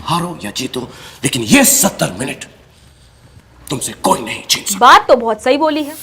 हारो या जीतो, लेकिन ये 70 मिनट तुमसे कोई नहीं छीन सकता। बात तो बहुत सही बोली है,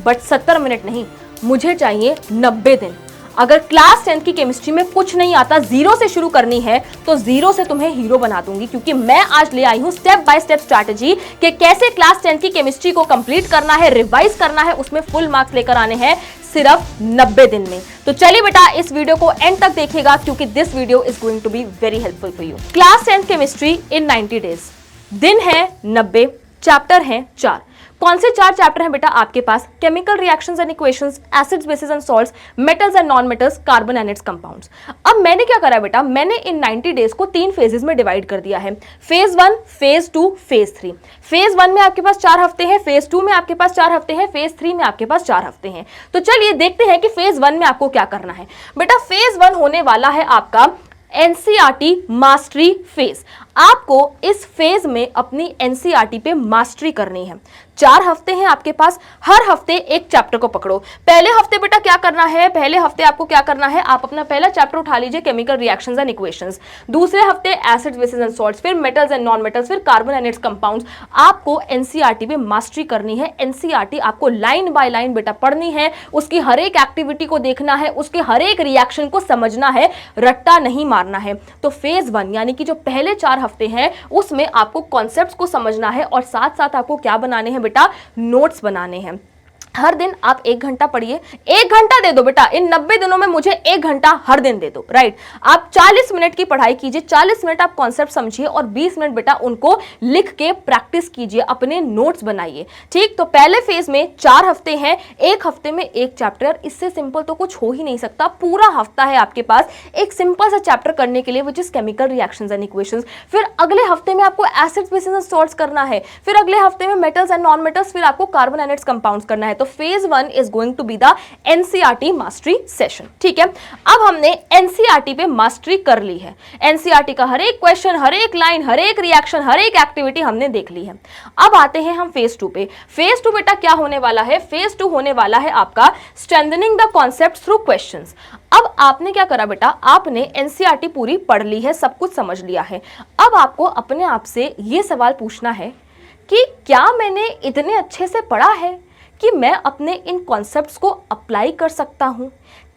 बट 70 मिनट नहीं, मुझे चाहिए 90 दिन। अगर क्लास 10 की केमिस्ट्री में कुछ नहीं आता, जीरो से शुरू करनी है, तो जीरो से तुम्हें हीरो बना दूंगी, क्योंकि मैं आज ले आई हूं स्टेप बाय स्टेप स्ट्रैटेजी कि कैसे क्लास 10 की केमिस्ट्री को कंप्लीट करना है, रिवाइज करना है, उसमें फुल मार्क्स लेकर आने हैं सिर्फ 90 दिन में। तो चलिए बेटा, इस वीडियो को एंड तक देखिएगा, क्योंकि this video is going to be very helpful for you. Class 10 chemistry in 90 days. दिन है 90, चैप्टर हैं 4। कौन से 4 चैप्टर हैं बेटा आपके पास? Chemical reactions and equations, acids, bases and salts, metals and non metals, carbon and its compounds. अब मैंने क्या करा बेटा, मैंने इन 90 डेज को 3 फेजेस में डिवाइड कर दिया है। Phase 1, phase 2, phase 3। फेज 1 में आपके पास 4 हफ्ते हैं, फेज 2 में आपके पास 4 हफ्ते हैं, फेज 3 में आपके पास 4 हफ्ते हैं। तो चलिए देखते हैं कि फेज 1 में आपको क्या करना है। बेटा फेज 1 होने वाला है आपका एनसीईआरटी मास्टरी फेज। आपको इस फेज में अपनी एनसीईआरटी पे मास्टरी करनी है। 4 हफ्ते हैं आपके पास, हर हफ्ते एक चैप्टर को पकड़ो। पहले हफ्ते बेटा क्या करना है, पहले हफ्ते आपको क्या करना है, आप अपना पहला चैप्टर उठा लीजिए केमिकल रिएक्शंस एंड इक्वेशंस। दूसरे हफ्ते एसिड्स, बेसिस एंड सॉल्ट्स, फिर मेटल्स एंड नॉन मेटल्स, फिर कार्बन एंड इट्स कंपाउंड्स। आपको एनसीईआरटी पे मास्टरी करनी है। एनसीईआरटी आपको लाइन बाय लाइन बेटा पढ़नी है, उसकी हर एक एक्टिविटी को देखना है, उसके हर एक रिएक्शन को समझना है, रट्टा नहीं मारना है। तो फेज 1 यानी कि जो पहले 4 हफ्ते हैं उसमें आपको कॉन्सेप्ट्स को समझना है, और साथ साथ आपको क्या बनाने हैं बेटा, नोट्स बनाने हैं। हर दिन आप 1 घंटा पढ़िए। 1 घंटा दे दो बेटा, इन 90 दिनों में मुझे 1 घंटा हर दिन दे दो, राइट। आप 40 मिनट की पढ़ाई कीजिए, 40 मिनट आप कॉन्सेप्ट समझिए, और 20 मिनट बेटा उनको लिख के प्रैक्टिस कीजिए, अपने नोट्स बनाइए, ठीक। तो पहले फेज में 4 हफ्ते हैं, 1 हफ्ते में 1 चैप्टर। इससे सिंपल तो कुछ हो ही नहीं सकता। पूरा हफ्ता है आपके पास एक सिंपल सा चैप्टर करने के लिए, which is chemical reactions and equations. फिर अगले हफ्ते में आपको एसिड्स, बेसिस एंड सॉल्ट्स करना है, फिर अगले हफ्ते में मेटल्स एंड नॉन मेटल्स, फिर आपको कार्बन एंड इट्स कंपाउंड्स करना है। तो phase 1 is going to be the NCERT mastery session, ठीक है। अब हमने एनसीईआरटी पे मास्टरी कर ली है। एनसीईआरटी का हर एक क्वेश्चन, हर एक लाइन, हर एक रिएक्शन, हर एक एक्टिविटी हमने देख ली है। अब आते हैं हम फेज 2 पे। फेज 2 बेटा क्या होने वाला है? फेज 2 होने वाला है आपका strengthening the concepts through questions. अब आपने क्या करा बेटा, आपने एनसीईआरटी पूरी पढ़ ली है, सब कुछ समझ लिया है। अब आपको अपने आप से यह सवाल पूछना है कि क्या मैंने इतने अच्छे से पढ़ा है कि मैं अपने इन कॉन्सेप्ट्स को अप्लाई कर सकता हूं?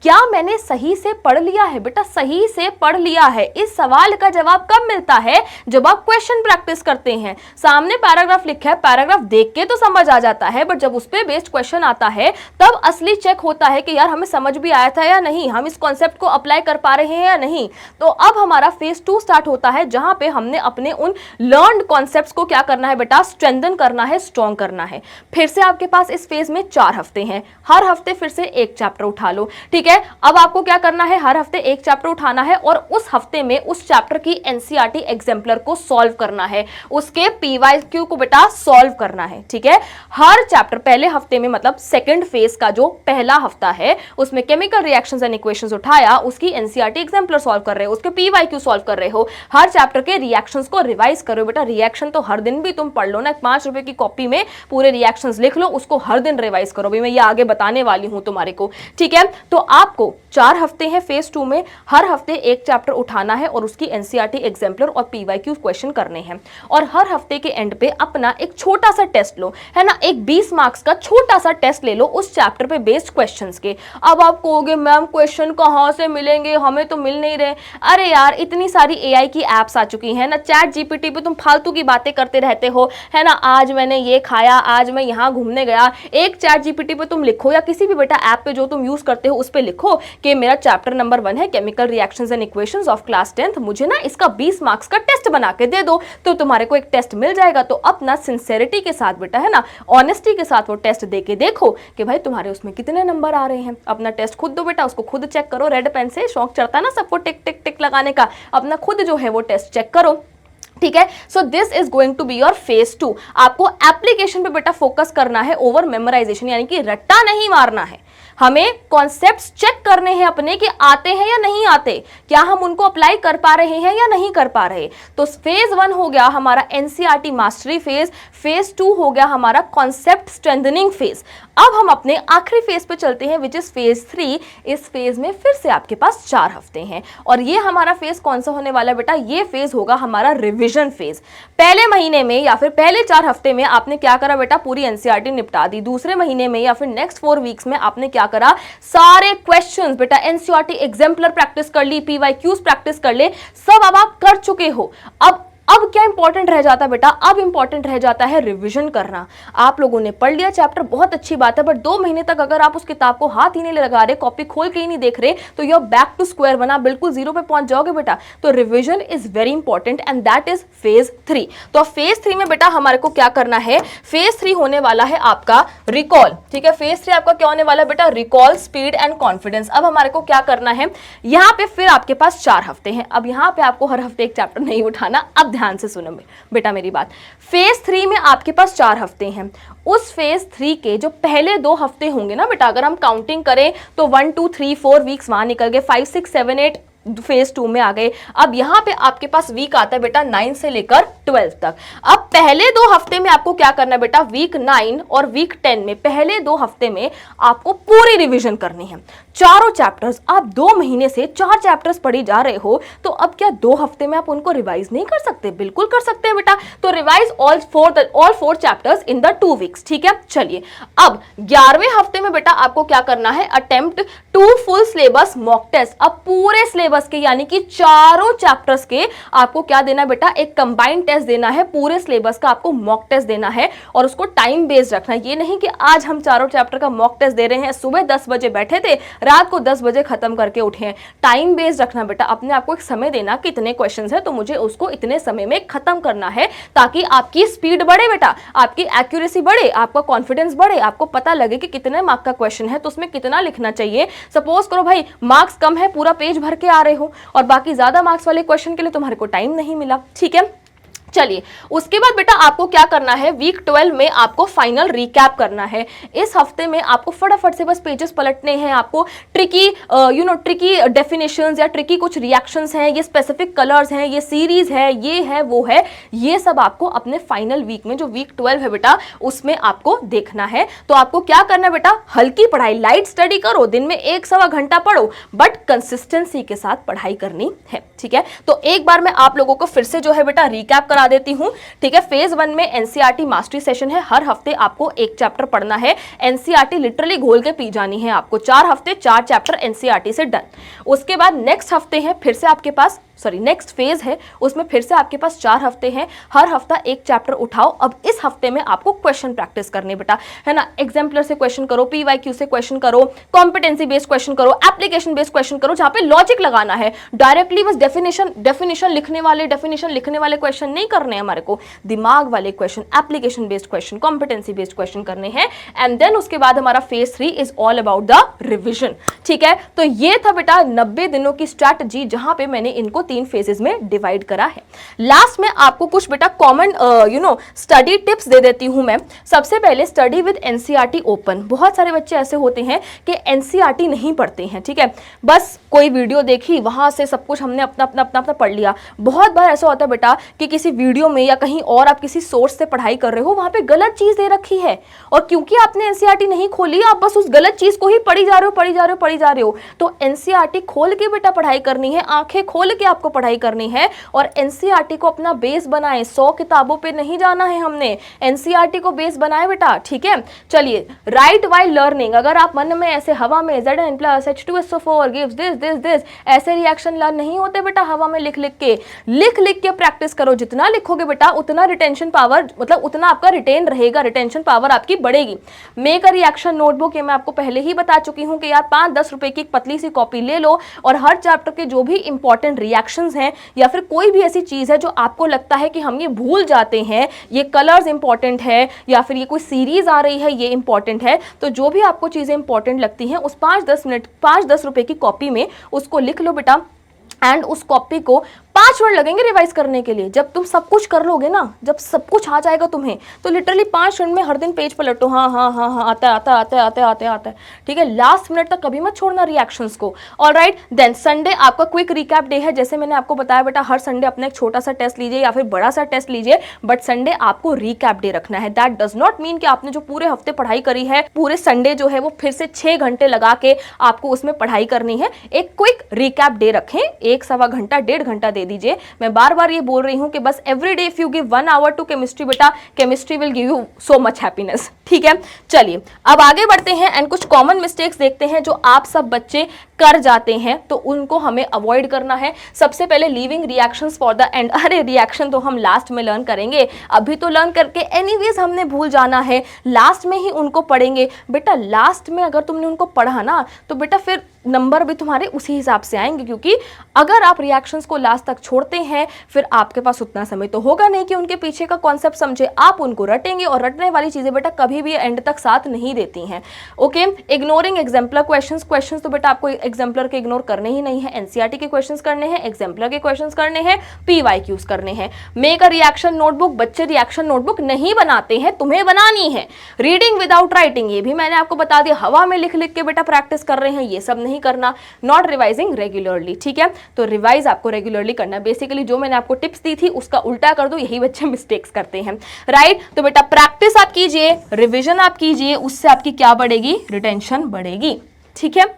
क्या मैंने सही से पढ़ लिया है? बेटा सही से पढ़ लिया है। इस सवाल का जवाब कब मिलता है? जब आप क्वेश्चन प्रैक्टिस करते हैं। सामने पैराग्राफ लिखा है, पैराग्राफ देख के तो समझ आ जाता है, बट जब उस पे बेस्ड क्वेश्चन आता है तब असली चेक होता है कि यार हमें समझ भी आया था या नहीं, हम इस कॉन्सेप्ट को अप्लाई कर पा रहे हैं या नहीं। तो अब हमारा फेज 2 स्टार्ट होता है, जहां पे हमने अपने उन लर्न्ड कॉन्सेप्ट्स को क्या करना है बेटा, स्ट्रेंथन करना है, स्ट्रॉन्ग करना है। फिर से आपके पास इस फेज में 4 हफ्ते हैं, हर हफ्ते फिर से एक चैप्टर उठा लो, ठीक है। अब आपको क्या करना है, हर हफ्ते एक चैप्टर उठाना है, और उस हफ्ते में उस चैप्टर की एनसीईआरटी एग्जाम्पलर को सॉल्व करना है, उसके पीवाईक्यू को बेटा सॉल्व करना है, ठीक है। हर चैप्टर पहले हफ्ते में, मतलब सेकंड फेज का जो पहला हफ्ता है, उसमें केमिकल रिएक्शंस एंड इक्वेशंस उठाया, उसकी एनसीईआरटी एग्जाम्पलर सॉल्व कर रहे हो, उसके पीवाईक्यू सॉल्व कर रहे हो, हर चैप्टर के रिएक्शंस को रिवाइज करो। बेटा रिएक्शन तो हर दिन भी तुम पढ़ लो ना, 5 रुपए की कॉपी में पूरे रिएक्शंस लिख लो, उसको हर दिन रिवाइज करो। भी मैं ये आगे बताने वाली हूं तुम्हारे को, ठीक है। तो आपको 4 हफ्ते हैं फेज 2 में, हर हफ्ते एक चैप्टर उठाना है और उसकी एनसीईआरटी एग्जाम्पलर और पीवाईक्यू क्वेश्चन करने हैं, और हर हफ्ते के एंड पे अपना एक छोटा सा टेस्ट लो, है ना, एक 20 मार्क्स का छोटा सा टेस्ट ले लो उस चैप्टर पे बेस्ड क्वेश्चंस के। अब आप कहोगे मैम क्वेश्चन कहां से मिलेंगे, हमें तो मिल नहीं रहे। अरे यार इतनी सारी एआई की एप्स आ चुकी हैं ना, चैट जीपीटी पे तुम फालतू की बातें करते रहते हो, है ना, आज मैंने ये खाया, आज मैं यहाँ घूमने गया। एक चैट जीपीटी पे तुम लिखो, या किसी भी बेटा ऐप पे जो तुम यूज करते हो उस पे लिखो कि मेरा चैप्टर नंबर 1 है chemical reactions and equations of class 10th, मुझे ना इसका 20 मार्क्स का टेस्ट बना के दे दो, तो तुम्हारे को एक टेस्ट मिल जाएगा। तो अपना सिंसेरिटी के साथ बेटा, है ना, ऑनेस्टी के साथ वो टेस्ट दे के देखो कि भाई तुम्हारे उसमें कितने नंबर आ रहे हैं। अपना टेस्ट खुद दो बेटा, उसको खुद चेक करो, रेड पेन से शौक चढ़ता है ना सबको टिक टिक टिक लगाने का, अपना खुद जो है वो टेस्ट चेक करो, ठीक है। So this is going to be your phase 2। आपको एप्लीकेशन पे बेटा फोकस करना है, ओवर मेमोराइजेशन यानी कि रट्टा नहीं मारना है। हमें कॉन्सेप्ट्स चेक करने हैं अपने कि आते हैं या नहीं आते, क्या हम उनको अप्लाई कर पा रहे हैं या नहीं कर पा रहे। तो फेज 1 हो गया हमारा एनसीईआरटी मास्टरी फेज, फेज 2 हो गया हमारा कॉन्सेप्ट स्ट्रेंथनिंग फेज। अब हम अपने आखिरी फेज पे चलते हैं, विच इज फेज 3। इस फेज में फिर से आपके पास 4 हफ्ते हैं, और ये हमारा फेज कौन सा होने वाला है बेटा? ये फेज होगा हमारा रिवीजन फेज। पहले महीने में या फिर पहले 4 हफ्ते में आपने क्या करा बेटा? पूरी एनसीईआरटी निपटा दी। दूसरे महीने में या फिर नेक्स्ट 4 वीक्स में आपने क्या करा? सारे क्वेश्चंस बेटा एनसीईआरटी एग्जाम्पलर प्रैक्टिस कर ली, पीवाईक्यूज प्रैक्टिस कर ले, सब अब आप कर चुके हो। अब क्या इंपॉर्टेंट रह जाता है बेटा? अब इंपॉर्टेंट रह जाता है रिवीजन करना। आप लोगों ने पढ़ लिया चैप्टर, बहुत अच्छी बात है, बट 2 महीने तक अगर आप उस किताब को हाथ ही नहीं लगा रहे, कॉपी खोल के ही नहीं देख रहे, तो you are back to square one, आप बिल्कुल जीरो पे पहुंच जाओगे बेटा। तो revision is very important and that is phase 3। तो फेज 3 में बेटा हमारे को क्या करना है? फेज 3 होने वाला है आपका रिकॉल, ठीक है। फेज 3 आपका क्या होने वाला है बेटा? Recall, speed and confidence. अब हमारे को क्या करना है? यहाँ पे फिर आपके पास 4 हफ्ते हैं। अब यहाँ पे आपको हर हफ्ते एक चैप्टर नहीं उठाना। अब ध्यान से सुनो बेटा मेरी बात। फेज 3 में आपके पास 4 हफ्ते हैं। उस फेज 3 के जो पहले 2 हफ्ते होंगे ना बेटा, अगर हम काउंटिंग करें तो 1 2 3 4 वीक्स वहां निकल गए, 5 6 7 8 फेज 2 में आ गए। अब यहां पे आपके पास वीक आता है बेटा 9 से लेकर 12 तक। अब पहले 2 हफ्ते में आपको क्या करना है बेटा? वीक 9 और वीक 10 में, पहले 2 हफ्ते में आपको पूरी रिवीजन करनी है, चारों चैप्टर्स। आप 2 महीने से 4 चैप्टर्स पढ़ी जा रहे हो, तो अब क्या 2 हफ्ते में आप उनको रिवाइज नहीं कर सकते? बिल्कुल कर सकते हैं बेटा। तो revise all 4 chapters in the 2 weeks, ठीक है। चलिए अब 11वें हफ्ते में बेटा आपको क्या करना है? Attempt 2 full syllabus mock test. अब पूरे सिलेबस के यानी कि चारों चैप्टर्स के आपको क्या देना है बेटा? एक कंबाइंड टेस्ट देना है, पूरे सिलेबस का आपको मॉक टेस्ट देना है, और उसको टाइम बेस्ड रखना है। ये नहीं कि आज हम चारों चैप्टर का मॉक टेस्ट दे रहे हैं, सुबह 10 बजे बैठे थे, रात को 10 बजे खत्म करके उठे हैं। टाइम बेस्ड रखना बेटा, अपने आपको एक समय देना, कितने क्वेश्चंस है तो मुझे उसको इतने समय में खत्म करना है, ताकि आपकी स्पीड बढ़े बेटा, आपकी एक्यूरेसी बढ़े, आपका कॉन्फिडेंस बढ़े, आपको पता लगे कि कितने मार्क का क्वेश्चन है तो उसमें कितना लिखना चाहिए। सपोज करो भाई मार्क्स कम है, पूरा पेज भर के आ रहे हो, और बाकी ज्यादा मार्क्स वाले क्वेश्चन के लिए तुम्हारे को टाइम नहीं मिला, ठीक है। चलिए उसके बाद बेटा आपको क्या करना है? वीक 12 में आपको फाइनल रिकैप करना है। इस हफ्ते में आपको फटाफट से बस पेजेस पलटने हैं, आपको ट्रिकी ट्रिकी डेफिनेशंस या ट्रिकी कुछ रिएक्शंस हैं, ये स्पेसिफिक कलर्स हैं, ये सीरीज है, ये है, वो है, ये सब आपको अपने फाइनल वीक में जो वीक 12 है बेटा उसमें आपको देखना है। तो आपको क्या करना है बेटा? हल्की पढ़ाई, लाइट स्टडी करो, दिन में 1-1.25 घंटा पढ़ो, बट कंसिस्टेंसी के साथ पढ़ाई करनी है, ठीक है। तो एक बार मैं आप लोगों को फिर से जो है बेटा रिकैप करा देती हूं, ठीक है। फेज 1 में एनसीईआरटी मास्टरी सेशन है, हर हफ्ते आपको एक चैप्टर पढ़ना है, एनसीईआरटी लिटरली घोल के पी जानी है आपको। 4 हफ्ते 4 चैप्टर एनसीईआरटी से डन। उसके बाद नेक्स्ट हफ्ते है फिर से आपके पास नेक्स्ट फेज है, उसमें फिर से आपके पास 4 हफ्ते हैं, हर हफ्ता एक चैप्टर उठाओ। अब इस हफ्ते में आपको क्वेश्चन प्रैक्टिस करने बेटा, है ना। एग्जाम्पलर से क्वेश्चन करो, पीवाईक्यू से क्वेश्चन करो, कॉम्पिटेंसी बेस्ड क्वेश्चन करो, एप्लीकेशन बेस्ड क्वेश्चन करो, जहां पे लॉजिक लगाना है। डायरेक्टली बस डेफिनेशन लिखने वाले क्वेश्चन नहीं करने हमारे को, दिमाग वाले question, application based question, competency based question करने हैं। एंड देन उसके बाद हमारा phase 3 is all about the revision, ठीक है। तो ये था बेटा 90 दिनों की स्ट्रैटेजी, जहां पे मैंने इनको 3 फेजेस में डिवाइड करा है। लास्ट में आपको कुछ बेटा कॉमन स्टडी टिप्स दे देती हूं मैं। सबसे पहले स्टडी विद एनसीईआरटी ओपन। बहुत सारे बच्चे ऐसे होते हैं कि एनसीईआरटी नहीं पढ़ते हैं, ठीक है, बस कोई वीडियो देखी वहां से सब कुछ हमने अपना पढ़ लिया। बहुत बार ऐसा होता है बेटा कि किसी वीडियो में या कहीं और आप किसी सोर्स से पढ़ाई कर रहे हो, वहां पे गलत चीज दे रखी है, और क्योंकि आपने एनसीईआरटी नहीं खोली, आप बस उस गलत चीज को ही पढ़ी जा रहे हो। तो एनसीईआरटी खोल के बेटा पढ़ाई करनी है, आंखें खोल के आपको पढ़ाई करनी है, और एनसीईआरटी को अपना बेस बनाएं। 100 किताबों पे नहीं जाना है हमने, एनसीईआरटी को बेस बनाए बेटा, ठीक है। चलिए राइट वाइल लर्निंग, अगर आप मन में ऐसे हवा में Zn plus H2SO4 gives this ऐसे रिएक्शन लर्न नहीं होते बेटा, हवा में लिख लिख के प्रैक्टिस करो। जितना लिखोगे बेटा उतना रिटेंशन पावर, मतलब उतना आपका रिटेन रहेगा, रिटेंशन पावर आपकी बढ़ेगी। मेक अ रिएक्शन नोटबुक, ये मैं आपको पहले ही बता चुकी हूं कि यार 5-10 रुपए की एक पतली सी कॉपी ले लो, और हर चैप्टर के जो भी इंपॉर्टेंट रिएक्शंस हैं या फिर कोई भी ऐसी चीज है जो आपको लगता है कि हम ये भूल जाते हैं, ये कलर्स इंपॉर्टेंट है या फिर ये कोई सीरीज आ रही है ये इंपॉर्टेंट है, तो जो भी आपको चीजें इंपॉर्टेंट लगती हैं उस 5-10 रुपए की कॉपी में उसको लिख लो बेटा। एंड उस कॉपी को 5 मिनट लगेंगे रिवाइज करने के लिए। जब तुम सब कुछ कर लोगे ना, जब सब कुछ आ जाएगा तुम्हें, तो लिटरली 5 मिनट में हर दिन पेज पलटो, हाँ हाँ हाँ हाँ आता है, ठीक है। लास्ट मिनट तक कभी मत छोड़ना रिएक्शंस को। ऑलराइट, देन संडे आपका क्विक रिकैप डे है। जैसे मैंने आपको बताया बेटा, हर संडे अपना एक छोटा सा टेस्ट लीजिए या फिर बड़ा सा टेस्ट लीजिए, बट संडे आपको रिकैप डे रखना है। दैट डज नॉट मीन कि आपने जो पूरे हफ्ते पढ़ाई करी है, पूरे संडे जो है वो फिर से 6 घंटे लगा के आपको उसमें पढ़ाई करनी है। एक क्विक रिकैप डे रखें, 1-1.25 घंटा, 1.5 घंटा दे दीजिए। मैं बार बार ये बोल रही हूं कि बस every day if you give 1 hour to chemistry, बेटा chemistry will give you so much happiness, ठीक है। चलिए अब आगे बढ़ते हैं एंड कुछ कॉमन मिस्टेक्स देखते हैं जो आप सब बच्चे कर जाते हैं, तो उनको हमें अवॉइड करना है। सबसे पहले leaving reactions for the end. अरे रिएक्शन तो हम लास्ट में लर्न करेंगे, अभी तो लर्न करके एनीवेज हमने भूल जाना है, लास्ट में ही उनको पढ़ेंगे। बेटा लास्ट में अगर तुमने उनको पढ़ा ना, तो बेटा फिर नंबर भी तुम्हारे उसी हिसाब से आएंगे, क्योंकि अगर आप रिएक्शंस को लास्ट तक छोड़ते हैं, फिर आपके पास उतना समय तो होगा नहीं कि उनके पीछे का कॉन्सेप्ट समझे। आप उनको रटेंगे और रटने वाली चीजें बेटा कभी भी एंड तक साथ नहीं देती हैं। ओके, इग्नोरिंग एग्जाम्पलर क्वेश्चंस तो बेटा आपको एग्जाम्पलर के इग्नोर करने ही नहीं है। एनसीईआरटी के क्वेश्चंस करने हैं, एग्जाम्पलर के क्वेश्चंस करने हैं, पीवाईक्यूज करने हैं। Make a reaction notebook. बच्चे रिएक्शन नोटबुक नहीं बनाते हैं, तुम्हें बनानी है। रीडिंग विदाउट राइटिंग, ये भी मैंने आपको बता दिया, हवा में लिख लिख के बेटा प्रैक्टिस कर रहे हैं, ये सब नहीं करना। नॉट रिवाइजिंग रेगुलरली, ठीक है, तो रिवाइज आपको रेगुलरली करना। बेसिकली जो मैंने आपको टिप्स दी थी उसका उल्टा कर दो, यही बच्चे मिस्टेक्स करते हैं, राइट। तो बेटा प्रैक्टिस आप कीजिए, रिविजन आप कीजिए, उससे आपकी क्या बढ़ेगी, रिटेंशन बढ़ेगी, ठीक है।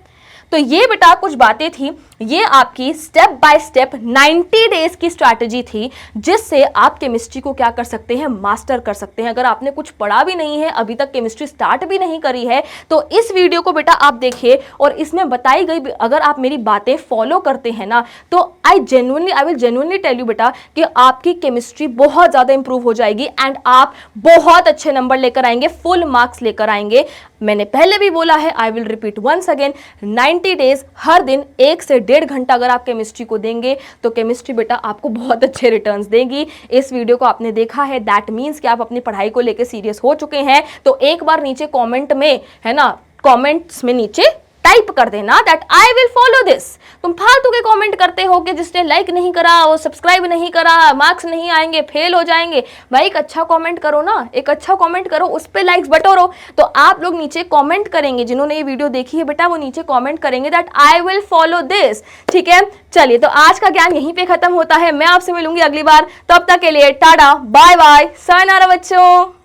तो ये बेटा कुछ बातें थी, ये आपकी स्टेप बाय स्टेप 90 डेज की स्ट्रैटेजी थी, जिससे आप केमिस्ट्री को क्या कर सकते हैं, मास्टर कर सकते हैं। अगर आपने कुछ पढ़ा भी नहीं है, अभी तक केमिस्ट्री स्टार्ट भी नहीं करी है, तो इस वीडियो को बेटा आप देखिए और इसमें बताई गई अगर आप मेरी बातें फॉलो करते हैं ना, तो I will genuinely tell you बेटा कि आपकी केमिस्ट्री बहुत ज्यादा इंप्रूव हो जाएगी एंड आप बहुत अच्छे नंबर लेकर आएंगे, फुल मार्क्स लेकर आएंगे। मैंने पहले भी बोला है, I will repeat once again, 90 days हर दिन 1 से 1.5 घंटा अगर आप केमिस्ट्री को देंगे, तो केमिस्ट्री बेटा आपको बहुत अच्छे रिटर्न्स देगी। इस वीडियो को आपने देखा है, दैट मीन्स कि आप अपनी पढ़ाई को लेकर सीरियस हो चुके हैं। तो एक बार नीचे कमेंट में, है ना, कमेंट्स में नीचे टाइप कर देना that I will follow this. तुम फालतू के कमेंट करते हो कि जिसने लाइक नहीं करा, वो सब्सक्राइब नहीं करा, मार्क्स नहीं आएंगे, फेल हो जाएंगे। भाई एक अच्छा कमेंट करो ना, एक अच्छा कमेंट करो, उस पे लाइक्स बटोरो। तो आप लोग नीचे कमेंट करेंगे, जिन्होंने ये वीडियो देखी है बेटा, वो नीचे कमेंट करेंगे that I will follow this, ठीक है। चलिए, तो आज का ज्ञान यहीं पे खत्म होता है। मैं आपसे मिलूंगी अगली बार, तब तक के लिए टाटा बाय बाय, सायनारा बच्चों।